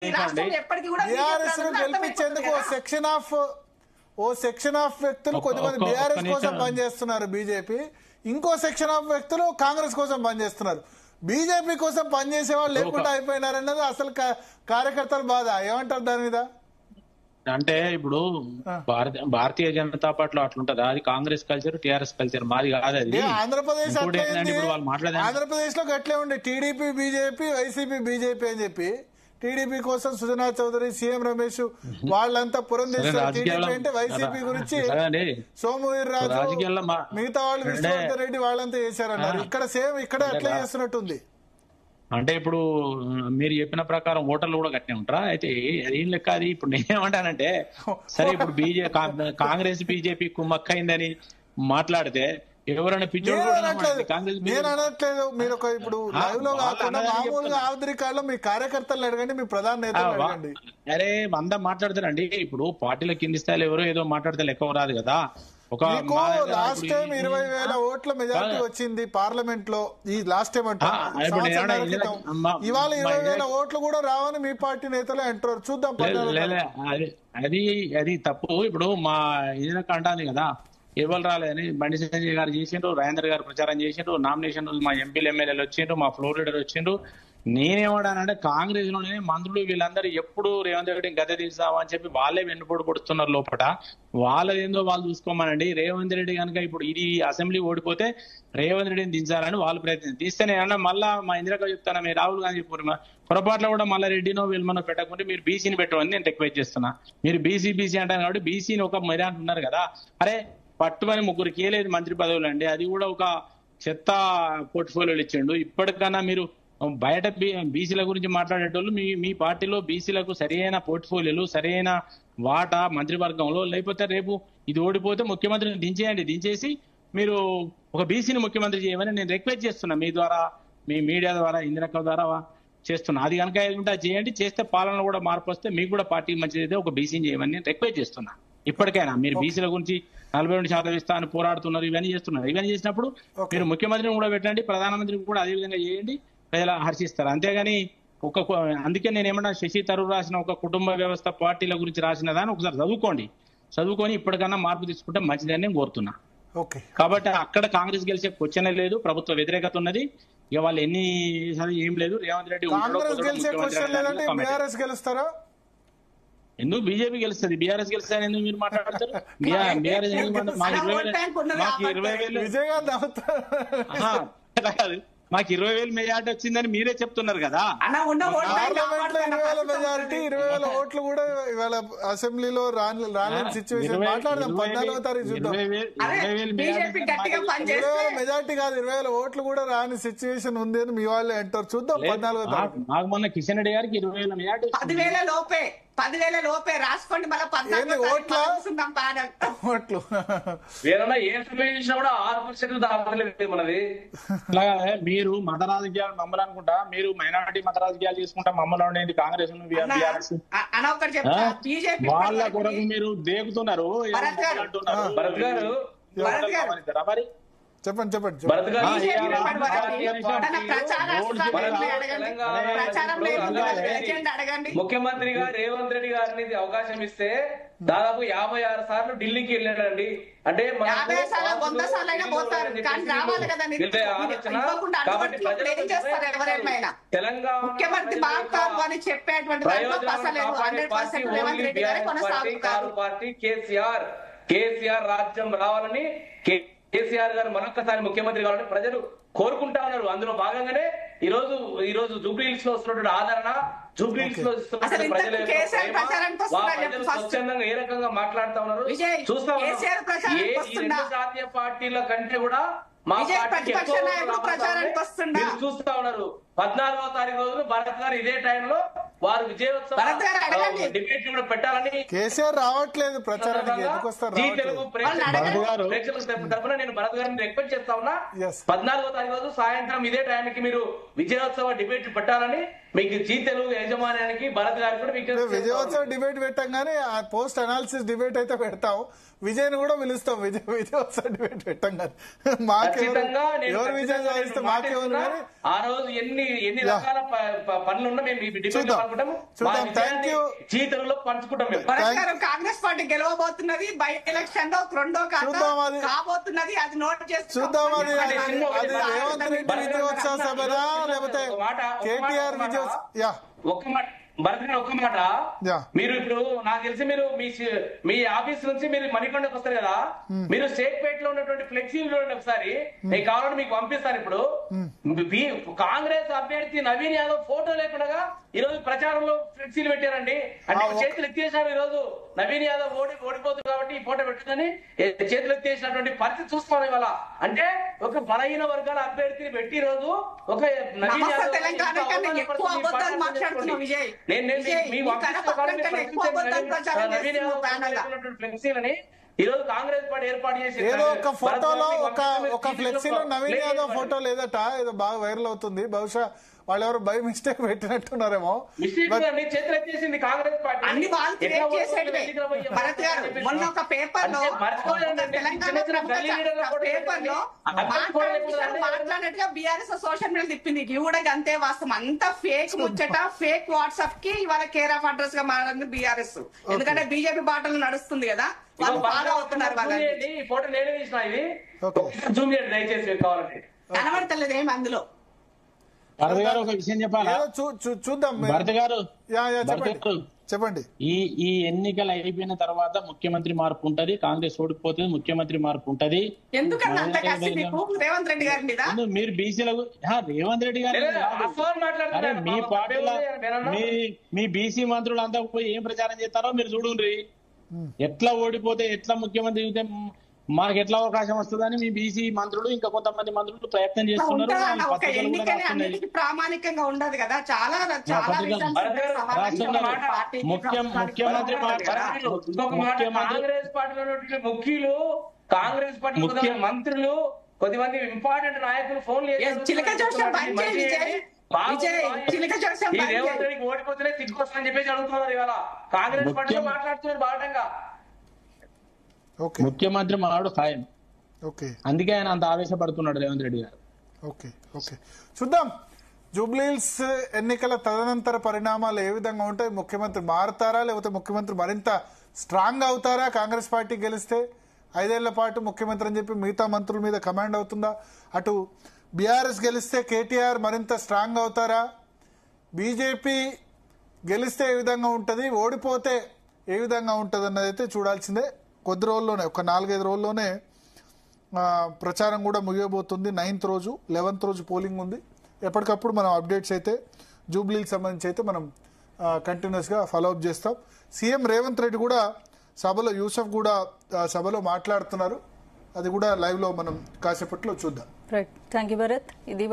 BRS ను గెలిపించేందుకు ఓ section of వ్యక్తులు కొద్దిమంది బీఆర్ఎస్ కోసం పనిచేస్తున్నారు బీజేపీ, ఇంకో సెక్షన్ ఆఫ్ వ్యక్తులు కాంగ్రెస్ కోసం పనిచేస్తున్నారు. బీజేపీ కోసం పనిచేసే వాళ్ళు లేకుండా అయిపోయినారన్నది అసలు కార్యకర్తల బాధ. ఏమంటారు దాని మీద? అంటే ఇప్పుడు భారతీయ జనతా పార్టీలో అట్లుంటదా? అది కాంగ్రెస్ కల్చర్, టీఆర్ఎస్ కల్చర్, మాది కాదు అది. ఆంధ్రప్రదేశ్ ఆంధ్రప్రదేశ్ లో గట్లే ఉండే టీడీపీ బీజేపీ, వైసీపీ బీజేపీ అని చెప్పి. టీడీపీ కోసం సుజనా చౌదరి, సీఎం రమేష్ వాళ్ళంతా పురంధేశ్వరి, టీడీపీ అంటే వైసీపీ గురించి సోము వీర్రాజు, మిగతా వాళ్ళు విష్ణువర్ధన్ రెడ్డి వాళ్ళంతా చేశారన్నారు. ఇక్కడ సేమ్ ఇక్కడ అట్లా చేస్తున్నట్టుంది. అంటే ఇప్పుడు మీరు చెప్పిన ప్రకారం ఓటర్లు కూడా గట్టినే ఉంటారా? అయితే ఏం లెక్క అది? ఇప్పుడు నేనేమంటానంటే, సరే ఇప్పుడు కాంగ్రెస్ బీజేపీ కుమ్మక్కైందని మాట్లాడితే ఎవరైనా పిచ్చోడు నేను అనట్లేదు. మీరు ఒక ఇప్పుడు లైవ్ లో కాకుండా మామూలుగా ఆధునికాల్లో మీ కార్యకర్తలు అడగండి, మీ ప్రధాన నేతలు అడగండి. అరే అంతా మాట్లాడతారండి. ఇప్పుడు పార్టీల కింది స్థాయిలో ఎవరో ఏదో మాట్లాడితే లెక్క రాదు కదా. లాస్ట్ టైం 20,000 ఓట్ల మెజార్టీ వచ్చింది పార్లమెంట్ లో. ఈ లాస్ట్ టైం అంటే ఇవాళ 20,000 ఓట్లు కూడా రావని మీ పార్టీ నేతలే అంటారు. చూద్దాం. అది తప్పు. ఇప్పుడు మా ఇదినక అంటాను కదా, ఎవరు రాలేదని బండి సంజయ్ గారు చేసిండ్రు, రాజేంద్ర గారు ప్రచారం చేసిండ్రు, నామినేషన్ మా ఎంపీలు ఎమ్మెల్యేలు వచ్చిండ్రు, మా ఫ్లోర్ లీడర్ వచ్చిండ్రు. నేనేమన్నానంటే కాంగ్రెస్ లోనే మంత్రులు వీళ్ళందరూ ఎప్పుడు రేవంత్ రెడ్డి గద్దె తీస్తామని చెప్పి వాళ్ళే వెన్నుపోటు పడుతున్నారు లోపల. వాళ్ళదేందో వాళ్ళు చూసుకోమనండి. రేవంత్ రెడ్డి కనుక ఇప్పుడు ఇది అసెంబ్లీ ఓడిపోతే రేవంత్ రెడ్డిని దించాలని వాళ్ళు ప్రయత్నం తీస్తే నేనన్నా మళ్ళా మా ఇందిరాక చెప్తాను, మీరు రాహుల్ గాంధీ పొరపాట్లో కూడా మళ్ళీ రెడ్డినో వీళ్ళమనో పెట్టకుంటే మీరు బీసీని పెట్టమని నేను రిక్వెస్ట్ చేస్తున్నా. మీరు బీసీ అంటారు కాబట్టి బీసీని ఒక మెజార్టీ ఉన్నారు కదా. అరే పట్టుమని 3 కీలేదు మంత్రి పదవులు అండి, అది కూడా ఒక చెత్త పోర్ట్ఫోలియోలు ఇచ్చిండు. ఇప్పటికన్నా మీరు బయట బీసీల గురించి మాట్లాడేటోళ్ళు మీ పార్టీలో బీసీలకు సరైన పోర్ట్ఫోలియోలు, సరైన వాటా మంత్రివర్గంలో, లేకపోతే రేపు ఇది ఓడిపోతే ముఖ్యమంత్రిని దించేయండి. దించేసి మీరు ఒక బీసీని ముఖ్యమంత్రి చేయమని నేను రిక్వెస్ట్ చేస్తున్నా. మీ ద్వారా, మీ మీడియా ద్వారా, ఇందిరక్క ద్వారా చేస్తున్నా. అది కనుక ఏదంటే చేయండి. చేస్తే పాలన కూడా మార్పు వస్తే మీకు కూడా పార్టీకి మంచిది అయితే ఒక బీసీని చేయమని నేను రిక్వెస్ట్ చేస్తున్నా. ఇప్పటికైనా మీరు బీసీల గురించి 42% ఇస్తా అని పోరాడుతున్నారు, ఇవన్నీ చేస్తున్నారు. ఇవన్నీ చేసినప్పుడు మీరు ముఖ్యమంత్రిని కూడా పెట్టండి, ప్రధానమంత్రిని కూడా అదే విధంగా చేయండి, ప్రజలు హర్షిస్తారు. అంతేగాని అందుకే నేను ఏమన్నా శశి తరూర్ రాసిన ఒక కుటుంబ వ్యవస్థ పార్టీల గురించి రాసిన దాన్ని ఒకసారి చదువుకొని ఇప్పటికన్నా మార్పు తీసుకుంటే మంచిదని నేను కోరుతున్నా. కాబట్టి అక్కడ కాంగ్రెస్ గెలిచే క్వశ్చన్ లేదు, ప్రభుత్వ వ్యతిరేకత ఉన్నది. ఇక వాళ్ళు ఎన్ని ఏం లేదు. రేవంత్ రెడ్డి గెలుస్తారా? ఎందుకు బీజేపీ గెలుస్తుంది? బీఆర్ఎస్ గెలుస్తారని ఎందుకు మీరు మాట్లాడతారు? బీఆర్ఎస్ మాకు 20,000 మెజార్టీ వచ్చిందని మీరే చెప్తున్నారు కదా. పార్లమెంట్ లో 20,000 మెజారిటీ, 20,000 ఓట్లు కూడా ఇవాళ అసెంబ్లీలో రాలేని సిచ్యువేషన్. మాట్లాడదాం. 14వ తారీఖు చూద్దాం. 20,000 మెజార్టీ కాదు, 20,000 ఓట్లు కూడా రాని సిచ్యువేషన్ ఉంది అని మీ వాళ్ళే అంటారు. చూద్దాం 14వ తారీఖు. మాకు మొన్న కిషన్ రెడ్డి గారికి 20,000 మెజార్టీ, 10,000 లోపే రాసుకోండి. ఓట్లు వేరే ఏ సర్వే చేసినా కూడా 6% దాటలేదు మనది. మీరు మత రాజకీయాలు మమ్మల్ని అనుకుంటా, మీరు మైనారిటీ మత రాజకీయాలు చేసుకుంటా మమ్మల్ని ఉండేది కాంగ్రెస్ వాళ్ళ కొరకు మీరు దేగుతున్నారు. మరి చెప్పండి. ముఖ్యమంత్రిగా రేవంత్ రెడ్డి గారిని అవకాశం ఇస్తే దాదాపు 56 సార్లు ఢిల్లీకి వెళ్ళాడండి. అంటే తెలంగాణ పార్టీ కేసీఆర్ రాజ్యం రావాలని, కేసీఆర్ గారు మరొక్కసారి ముఖ్యమంత్రి కావాలని ప్రజలు కోరుకుంటా ఉన్నారు. అందులో భాగంగానే ఈ రోజు జూబ్లీ హిల్స్ లో వస్తున్నటువంటి ఆదరణ, జూబ్లీ హిల్స్ లో ప్రజలు స్వచ్ఛందంగా ఏ రకంగా మాట్లాడుతా ఉన్నారు చూస్తా ఉన్నారు. ఈ 2 జాతీయ పార్టీల కంటే కూడా మా పార్టీ చూస్తా ఉన్నారు. 14వ తారీఖు రోజు భరత్ గారు ఇదే టైంలో వారు విజయోత్సవం డిబేట్ కూడా పెట్టాలని కేసీఆర్ రావట్లేదు ప్రచారానికి. తరఫున నేను భరత్ గారిని రిక్వెస్ట్ చేస్తా ఉన్నా. 14వ తారీఖు రోజు సాయంత్రం ఇదే టైంకి మీరు విజయోత్సవ డిబేట్ పెట్టాలని మీకు జీ తెలుగు యాజమాన్యానికి భరత్ గారు కూడా మీకు విజయోత్సవ డిబేట్ పెట్టాం కానీ పోస్ట్ అనాలిసిస్ డిబేట్ అయితే పెడతాం. విజయ్ కూడా పిలుస్తాం. విజయోత్సవ డిబేట్ పెట్టాం కానీ ఆ రోజు ఎన్ని రకాల పనులున్నా మేము డిబేట్ పాల్గొంటాం, మా విజయాన్ని జీవితంలో పంచుకుంటాం మేము. కాంగ్రెస్ పార్టీ గెలవబోతున్నది, బై ఎలక్షన్ లో రెండో కాబోతున్నది, అది నోట్ చూద్దాం. అది రేవంత్ రెడ్డి విజయోత్సవ సభనా లేకపోతే కేటీఆర్ విజయోత్సవ? ఒక్క మాట భరత్, ఒక్క మాట, మీరు ఇప్పుడు నాకు తెలిసి మీరు మీ ఆఫీస్ నుంచి మీరు మణికొండకు వస్తారు కదా, మీరు స్టేట్పేట్ లో ఉన్నటువంటి ఫ్లెక్సీలు చూడండి ఒకసారి, నేను కావాలని మీకు పంపిస్తాను. ఇప్పుడు కాంగ్రెస్ అభ్యర్థి నవీన్ యాదవ్ ఫోటో లేకుండా ఈ రోజు ప్రచారంలో ఫ్లెక్సీలు పెట్టారండి. అంటే చేతులు ఎత్తేసారు. ఈ రోజు నవీన్ యాదవ్ ఓడిపోతుంది కాబట్టి ఈ ఫోటో పెట్టుకుని చేతులు ఎత్తేసినటువంటి పరిస్థితి చూసుకోవాలి ఇవాళ. అంటే ఒక బలహీన వర్గాల అభ్యర్థిని పెట్టి ఈ రోజు ఒక నవీన్ యాదవ్ ఫ్లెక్సీలని ఈ రోజు కాంగ్రెస్ పార్టీ ఏర్పాటు చేసి ఏదో ఒక ఫోటోలో ఒక ఫ్లెక్సీలో నవీన్ యాదవ్ ఫోటో లేదట, ఏదో బాగా వైరల్ అవుతుంది. బహుశా వాళ్ళు ఎవరు బై మిస్టేక్ పెట్టినట్టున్నారేమో. అన్ని వాళ్ళు క్రియేట్ చేసేటివే. భరత్ గారు మొన్న ఒక పేపర్ లో మాట్లాడినట్టుగా బీఆర్ఎస్ సోషల్ మీడియా తిప్పింది. ఇవి కూడా అంతే వాస్తవం. అంత ఫేక్ ముచ్చట, ఫేక్ వాట్సాప్ కి ఇవాళ కేర్ ఆఫ్ అడ్రస్ గా మారింది బీఆర్ఎస్. ఎందుకంటే బీజేపీ బాటలు నడుస్తుంది కదా, వాళ్ళు ఫాలో అవుతున్నారు. ఫోటో నేనే తీసిన, ఇది జూమ్ చేయండి దయచేసి కావాలంటే. కనబడతలేదు ఏమి అందులో. భరత్ గారు ఒక విషయం చెప్పాలా? చూద్దాం. భరత్ గారు చెప్పండి. ఈ ఎన్నికలు అయిపోయిన తర్వాత ముఖ్యమంత్రి మార్పు ఉంటది, కాంగ్రెస్ ఓడిపోతుంది, ముఖ్యమంత్రి మార్పు ఉంటది. రేవంత్ రెడ్డి గారి మీద మీరు బీసీలకు రేవంత్ రెడ్డి గారు మీ పార్టీలో మీ బీసీ మంత్రులు అంతా పోయి ఏం ప్రచారం చేస్తారో మీరు చూడండి. ఎట్లా ఓడిపోతే ఎట్లా ముఖ్యమంత్రి అయితే మాకు ఎట్లా అవకాశం వస్తుందని మీ బీసీ మంత్రులు ఇంకా కొంతమంది మంత్రులు ప్రయత్నం చేస్తున్నారు. ప్రామాణికంగా ఉండదు కదా, చాలా ముఖ్యమంత్రి కాంగ్రెస్ పార్టీ మంత్రులు కొద్దిమంది ఇంపార్టెంట్ నాయకులు ఫోన్లు రేవంత్ రెడ్డికి ఓడిపోతేనే సిగ్గుకొస్తుందని చెప్పేసి అడుగుతున్నారు. ఇవాళ కాంగ్రెస్ పార్టీలో మాట్లాడుతున్నారు బాటంగా. ముఖ్యమంత్రి మాడు ఖాయం, అందుకే ఆయన అంత ఆవేశపడుతున్నాడు రేవంత్ రెడ్డి గారు. చూద్దాం జూబ్లీహిల్స్ ఎన్నికల తదనంతర పరిణామాలు ఏ విధంగా ఉంటాయి. ముఖ్యమంత్రి మారుతారా లేకపోతే ముఖ్యమంత్రి మరింత స్ట్రాంగ్ అవుతారా? కాంగ్రెస్ పార్టీ గెలిస్తే 5 ఏళ్ల పాటు ముఖ్యమంత్రి అని చెప్పి మిగతా మంత్రుల మీద కమాండ్ అవుతుందా? అటు బీఆర్ఎస్ గెలిస్తే కేటీఆర్ మరింత స్ట్రాంగ్ అవుతారా? బీజేపీ గెలిస్తే ఏ విధంగా ఉంటుంది, ఓడిపోతే ఏ విధంగా ఉంటుంది అన్నది అయితే చూడాల్సిందే. కొద్ది రోజుల్లోనే, ఒక 4-5 రోజుల్లోనే ప్రచారం కూడా ముగియబోతుంది. 9th రోజు 11th రోజు పోలింగ్ ఉంది. ఎప్పటికప్పుడు మనం అప్డేట్స్ అయితే జూబ్లీకి సంబంధించి అయితే మనం కంటిన్యూస్గా ఫాలోఅప్ చేస్తాం. సీఎం రేవంత్ రెడ్డి కూడా సభలో, యూసఫ్ కూడా సభలో మాట్లాడుతున్నారు. అది కూడా లైవ్లో మనం కాసేపట్లో చూద్దాం. Thank you Bharat. ఇది